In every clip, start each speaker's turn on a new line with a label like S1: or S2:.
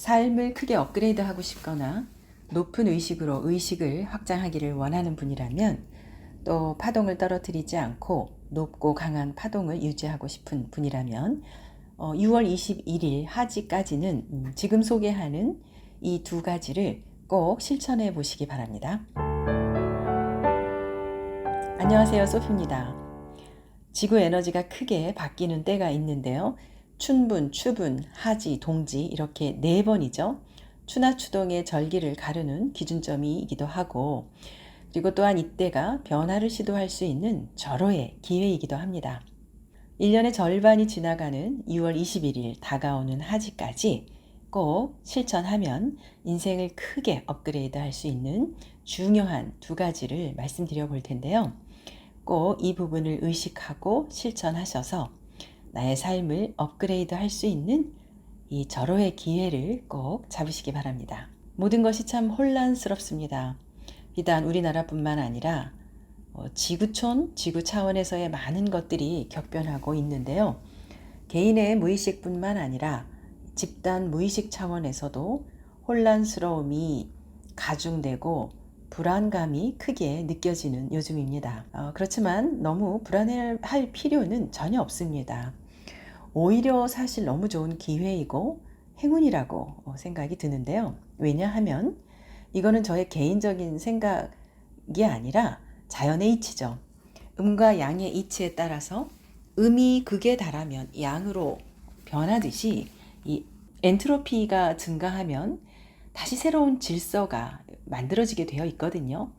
S1: 삶을 크게 업그레이드하고 싶거나 높은 의식으로 의식을 확장하기를 원하는 분이라면, 또 파동을 떨어뜨리지 않고 높고 강한 파동을 유지하고 싶은 분이라면 6월 21일 하지까지는 지금 소개하는 이 두 가지를 꼭 실천해 보시기 바랍니다. 안녕하세요, 소피입니다. 지구 에너지가 크게 바뀌는 때가 있는데요. 춘분, 추분, 하지, 동지 이렇게 4번이죠. 추나 추동의 절기를 가르는 기준점이기도 하고, 그리고 또한 이때가 변화를 시도할 수 있는 절호의 기회이기도 합니다. 1년의 절반이 지나가는 6월 21일 다가오는 하지까지 꼭 실천하면 인생을 크게 업그레이드 할 수 있는 중요한 두 가지를 말씀드려 볼 텐데요. 꼭 이 부분을 의식하고 실천하셔서 나의 삶을 업그레이드 할 수 있는 이 절호의 기회를 꼭 잡으시기 바랍니다. 모든 것이 참 혼란스럽습니다. 비단 우리나라뿐만 아니라 지구촌, 지구 차원에서의 많은 것들이 격변하고 있는데요. 개인의 무의식뿐만 아니라 집단 무의식 차원에서도 혼란스러움이 가중되고 불안감이 크게 느껴지는 요즘입니다. 그렇지만 너무 불안해할 필요는 전혀 없습니다. 오히려 사실 너무 좋은 기회이고 행운이라고 생각이 드는데요. 왜냐하면 이거는 저의 개인적인 생각이 아니라 자연의 이치죠. 음과 양의 이치에 따라서 음이 극에 달하면 양으로 변하듯이 이 엔트로피가 증가하면 다시 새로운 질서가 만들어지게 되어 있거든요.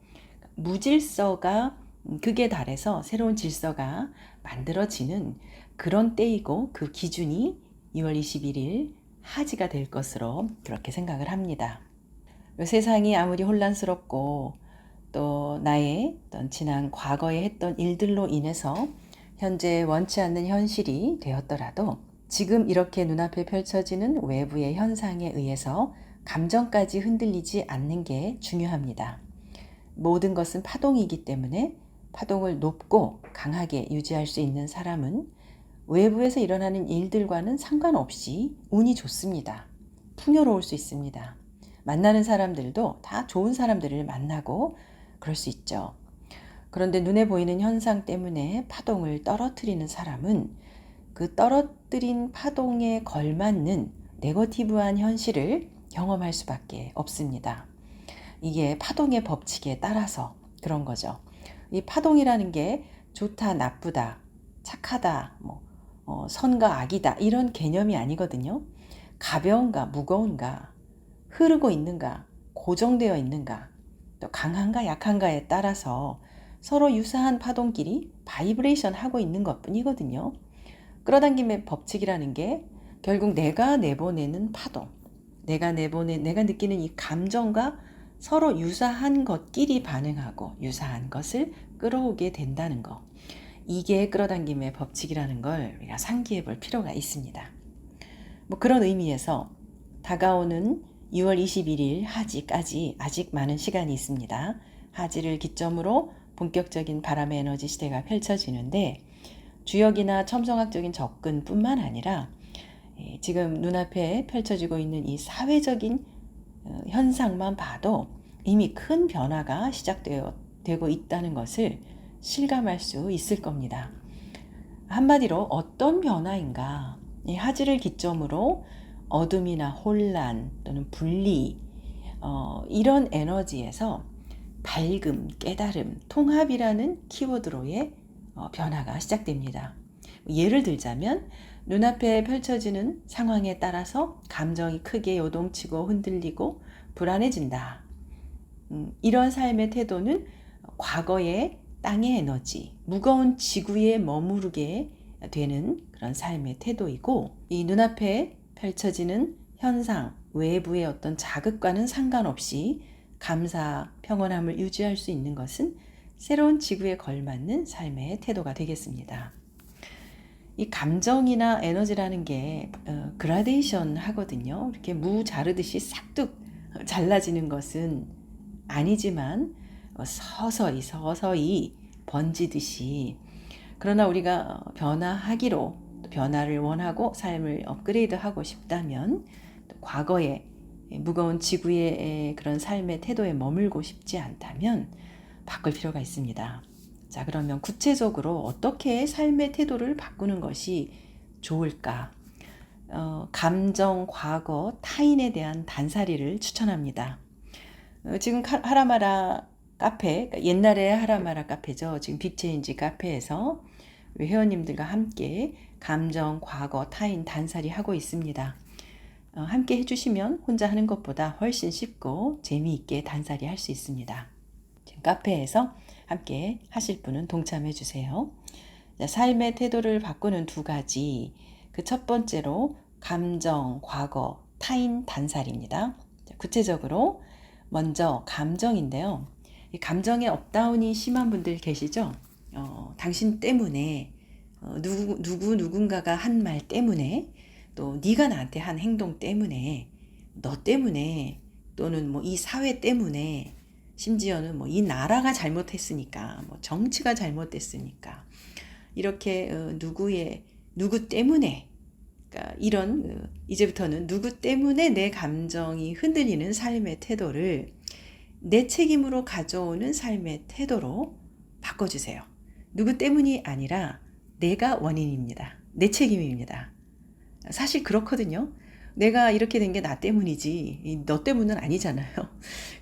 S1: 무질서가 극에 달해서 새로운 질서가 만들어지는 그런 때이고, 그 기준이 6월 21일 하지가 될 것으로 그렇게 생각을 합니다. 세상이 아무리 혼란스럽고 또 나의 어떤 지난 과거에 했던 일들로 인해서 현재 원치 않는 현실이 되었더라도 지금 이렇게 눈앞에 펼쳐지는 외부의 현상에 의해서 감정까지 흔들리지 않는 게 중요합니다. 모든 것은 파동이기 때문에 파동을 높고 강하게 유지할 수 있는 사람은 외부에서 일어나는 일들과는 상관없이 운이 좋습니다. 풍요로울 수 있습니다. 만나는 사람들도 다 좋은 사람들을 만나고 그럴 수 있죠. 그런데 눈에 보이는 현상 때문에 파동을 떨어뜨리는 사람은 그 떨어뜨린 파동에 걸맞는 네거티브한 현실을 경험할 수밖에 없습니다. 이게 파동의 법칙에 따라서 그런 거죠. 이 파동이라는 게 좋다, 나쁘다, 착하다, 선과 악이다 이런 개념이 아니거든요. 가벼운가, 무거운가, 흐르고 있는가, 고정되어 있는가, 또 강한가, 약한가에 따라서 서로 유사한 파동끼리 바이브레이션 하고 있는 것 뿐이거든요. 끌어당김의 법칙이라는 게 결국 내가 내보내는 파동, 내가 느끼는 이 감정과 서로 유사한 것끼리 반응하고 유사한 것을 끌어오게 된다는 것. 이게 끌어당김의 법칙이라는 걸 우리가 상기해 볼 필요가 있습니다. 그런 의미에서 다가오는 6월 21일 하지까지 아직 많은 시간이 있습니다. 하지를 기점으로 본격적인 바람의 에너지 시대가 펼쳐지는데, 주역이나 첨성학적인 접근뿐만 아니라 지금 눈앞에 펼쳐지고 있는 이 사회적인 현상만 봐도 이미 큰 변화가 시작되고 있다는 것을 실감할 수 있을 겁니다. 한마디로 어떤 변화인가, 이 하지를 기점으로 어둠이나 혼란 또는 분리, 이런 에너지에서 밝음, 깨달음, 통합이라는 키워드로의 변화가 시작됩니다. 예를 들자면 눈앞에 펼쳐지는 상황에 따라서 감정이 크게 요동치고 흔들리고 불안해진다. 이런 삶의 태도는 과거의 땅의 에너지, 무거운 지구에 머무르게 되는 그런 삶의 태도이고, 이 눈앞에 펼쳐지는 현상, 외부의 어떤 자극과는 상관없이 감사, 평온함을 유지할 수 있는 것은 새로운 지구에 걸맞는 삶의 태도가 되겠습니다. 이 감정이나 에너지라는 게 그라데이션 하거든요. 이렇게 무 자르듯이 싹둑 잘라지는 것은 아니지만 서서히 번지듯이, 그러나 우리가 변화하기로, 변화를 원하고 삶을 업그레이드하고 싶다면 과거의 무거운 지구의 그런 삶의 태도에 머물고 싶지 않다면 바꿀 필요가 있습니다. 자, 그러면 구체적으로 어떻게 삶의 태도를 바꾸는 것이 좋을까? 감정, 과거, 타인에 대한 단살이를 추천합니다. 지금 하라마라 카페, 그러니까 옛날에 하라마라 카페죠. 지금 빅체인지 카페에서 회원님들과 함께 감정, 과거, 타인 단살이 하고 있습니다. 함께 해주시면 혼자 하는 것보다 훨씬 쉽고 재미있게 단살이 할 수 있습니다. 지금 카페에서 함께 하실 분은 동참해 주세요. 삶의 태도를 바꾸는 두 가지. 그 첫 번째로 감정, 과거, 타인 단살입니다. 구체적으로 먼저 감정인데요. 이 감정의 업다운이 심한 분들 계시죠? 당신 때문에 누군가가 한 말 때문에 또 네가 나한테 한 행동 때문에 너 때문에 또는 뭐 이 사회 때문에 심지어는 뭐 이 나라가 잘못했으니까 뭐 정치가 잘못됐으니까 이렇게 누구 때문에 그러니까 이런 이제부터는 누구 때문에 내 감정이 흔들리는 삶의 태도를 내 책임으로 가져오는 삶의 태도로 바꿔주세요. 누구 때문이 아니라 내가 원인입니다. 내 책임입니다. 사실 그렇거든요. 내가 이렇게 된 게 나 때문이지 너 때문은 아니잖아요.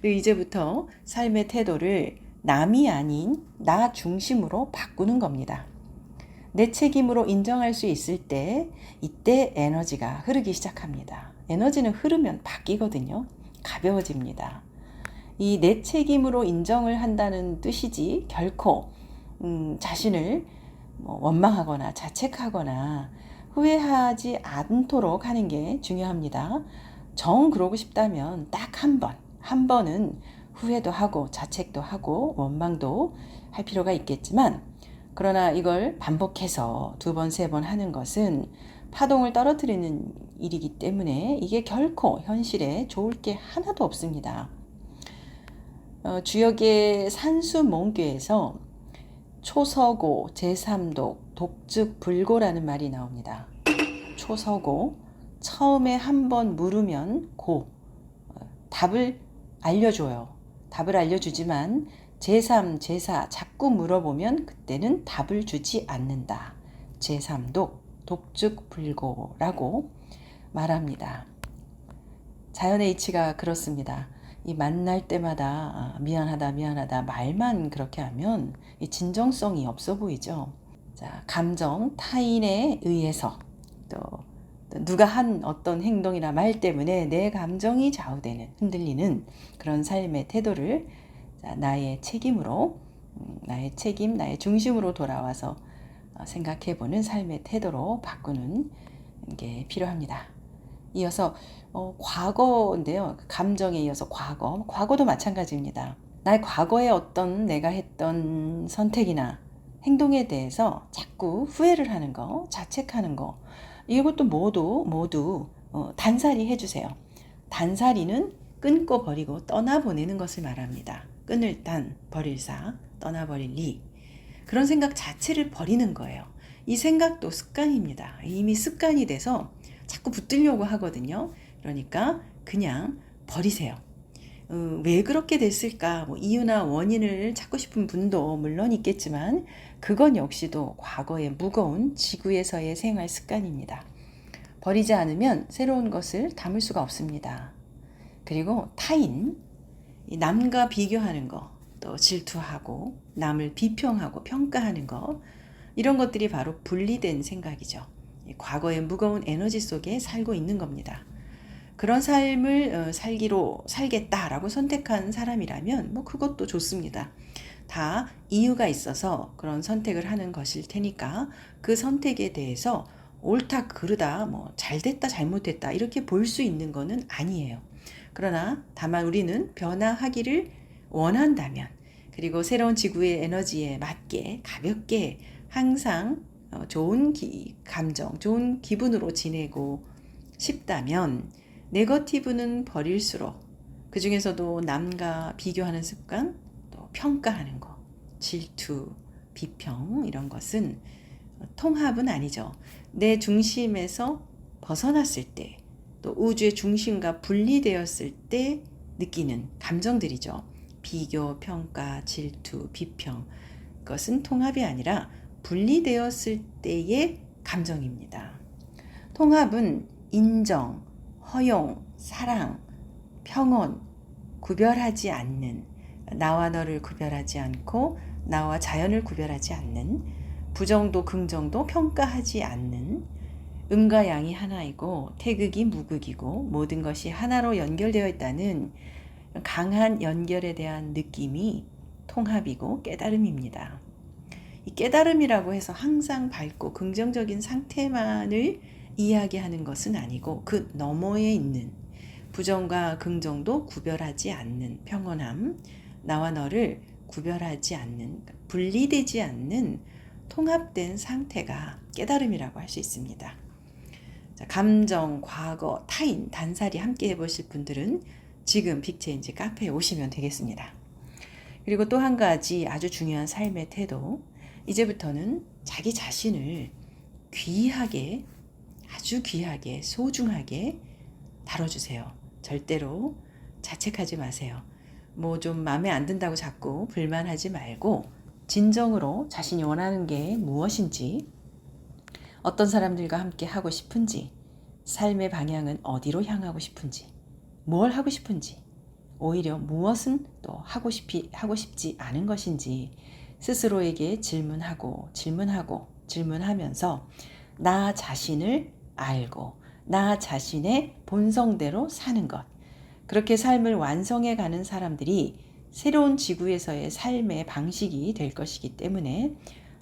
S1: 이제부터 삶의 태도를 남이 아닌 나 중심으로 바꾸는 겁니다. 내 책임으로 인정할 수 있을 때 이때 에너지가 흐르기 시작합니다. 에너지는 흐르면 바뀌거든요. 가벼워집니다. 이 내 책임으로 인정을 한다는 뜻이지 결코 자신을 원망하거나 자책하거나 후회하지 않도록 하는 게 중요합니다. 정 그러고 싶다면 딱 한 번은 후회도 하고 자책도 하고 원망도 할 필요가 있겠지만 그러나 이걸 반복해서 두 번, 세 번 하는 것은 파동을 떨어뜨리는 일이기 때문에 이게 결코 현실에 좋을 게 하나도 없습니다. 주역의 산수몽교에서 초서고, 제3독, 독즉불고라는 말이 나옵니다. 초서고, 처음에 한 번 물으면 답을 알려줘요. 답을 알려주지만 제3, 제4 자꾸 물어보면 그때는 답을 주지 않는다. 제3독, 독즉불고라고 말합니다. 자연의 이치가 그렇습니다. 이 만날 때마다 미안하다 말만 그렇게 하면 이 진정성이 없어 보이죠. 자, 감정, 타인에 의해서 또 누가 한 어떤 행동이나 말 때문에 내 감정이 좌우되는 흔들리는 그런 삶의 태도를 나의 책임으로 나의 책임, 나의 중심으로 돌아와서 생각해보는 삶의 태도로 바꾸는 게 필요합니다. 이어서 과거인데요. 감정에 이어서 과거도 마찬가지입니다. 나의 과거에 어떤 내가 했던 선택이나 행동에 대해서 자꾸 후회를 하는 거, 자책하는 거 이것도 모두 단살이 해주세요. 단살이는 끊고 버리고 떠나보내는 것을 말합니다. 끊을 단, 버릴 사, 떠나버릴 리. 그런 생각 자체를 버리는 거예요. 이 생각도 습관입니다. 이미 습관이 돼서 자꾸 붙들려고 하거든요. 그러니까 그냥 버리세요. 왜 그렇게 됐을까? 이유나 원인을 찾고 싶은 분도 물론 있겠지만 그건 역시도 과거의 무거운 지구에서의 생활 습관입니다. 버리지 않으면 새로운 것을 담을 수가 없습니다. 그리고 타인, 남과 비교하는 거, 또 질투하고 남을 비평하고 평가하는 거 이런 것들이 바로 분리된 생각이죠. 과거의 무거운 에너지 속에 살고 있는 겁니다. 그런 삶을 살겠다라고 선택한 사람이라면 그것도 좋습니다. 다 이유가 있어서 그런 선택을 하는 것일 테니까 그 선택에 대해서 옳다 그르다 잘됐다 잘못됐다 이렇게 볼 수 있는 거는 아니에요. 그러나 다만 우리는 변화하기를 원한다면 그리고 새로운 지구의 에너지에 맞게 가볍게 항상 좋은 감정, 좋은 기분으로 지내고 싶다면 네거티브는 버릴수록 그 중에서도 남과 비교하는 습관, 또 평가하는 거, 질투, 비평 이런 것은 통합은 아니죠. 내 중심에서 벗어났을 때 또 우주의 중심과 분리되었을 때 느끼는 감정들이죠. 비교, 평가, 질투, 비평. 그것은 통합이 아니라 분리되었을 때의 감정입니다. 통합은 인정, 허용, 사랑, 평온, 구별하지 않는, 나와 너를 구별하지 않고 나와 자연을 구별하지 않는, 부정도 긍정도 평가하지 않는, 음과 양이 하나이고 태극이 무극이고 모든 것이 하나로 연결되어 있다는 강한 연결에 대한 느낌이 통합이고 깨달음입니다. 이 깨달음이라고 해서 항상 밝고 긍정적인 상태만을 이야기하는 것은 아니고 그 너머에 있는 부정과 긍정도 구별하지 않는 평온함, 나와 너를 구별하지 않는, 분리되지 않는 통합된 상태가 깨달음이라고 할 수 있습니다. 자, 감정, 과거, 타인, 단살이 함께 해보실 분들은 지금 빅체인지 카페에 오시면 되겠습니다. 그리고 또 한 가지 아주 중요한 삶의 태도, 이제부터는 자기 자신을 귀하게, 아주 귀하게, 소중하게 다뤄주세요. 절대로 자책하지 마세요. 뭐 좀 마음에 안 든다고 자꾸 불만하지 말고 진정으로 자신이 원하는 게 무엇인지, 어떤 사람들과 함께 하고 싶은지, 삶의 방향은 어디로 향하고 싶은지, 뭘 하고 싶은지, 오히려 무엇은 또 하고 싶지 않은 것인지 스스로에게 질문하면서 나 자신을 알고 나 자신의 본성대로 사는 것. 그렇게 삶을 완성해 가는 사람들이 새로운 지구에서의 삶의 방식이 될 것이기 때문에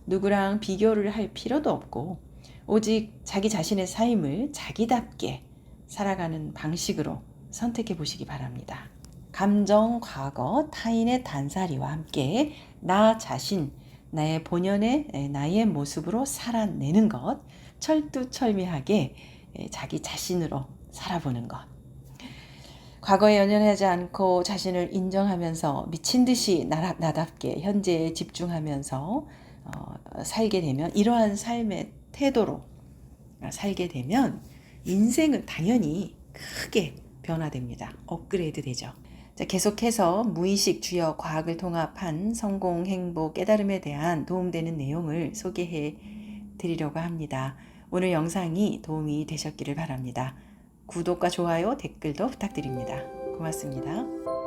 S1: 누구랑 비교를 할 필요도 없고 오직 자기 자신의 삶을 자기답게 살아가는 방식으로 선택해 보시기 바랍니다. 감정, 과거, 타인의 단살이와 함께 나 자신, 나의 본연의 나의 모습으로 살아내는 것, 철두철미하게 자기 자신으로 살아보는 것. 과거에 연연하지 않고 자신을 인정하면서 미친 듯이 나답게 현재에 집중하면서 살게 되면, 이러한 삶의 태도로 살게 되면 인생은 당연히 크게 변화됩니다. 업그레이드 되죠. 자, 계속해서 무의식, 주역, 과학을 통합한 성공, 행복, 깨달음에 대한 도움되는 내용을 소개해 드리려고 합니다. 오늘 영상이 도움이 되셨기를 바랍니다. 구독과 좋아요, 댓글도 부탁드립니다. 고맙습니다.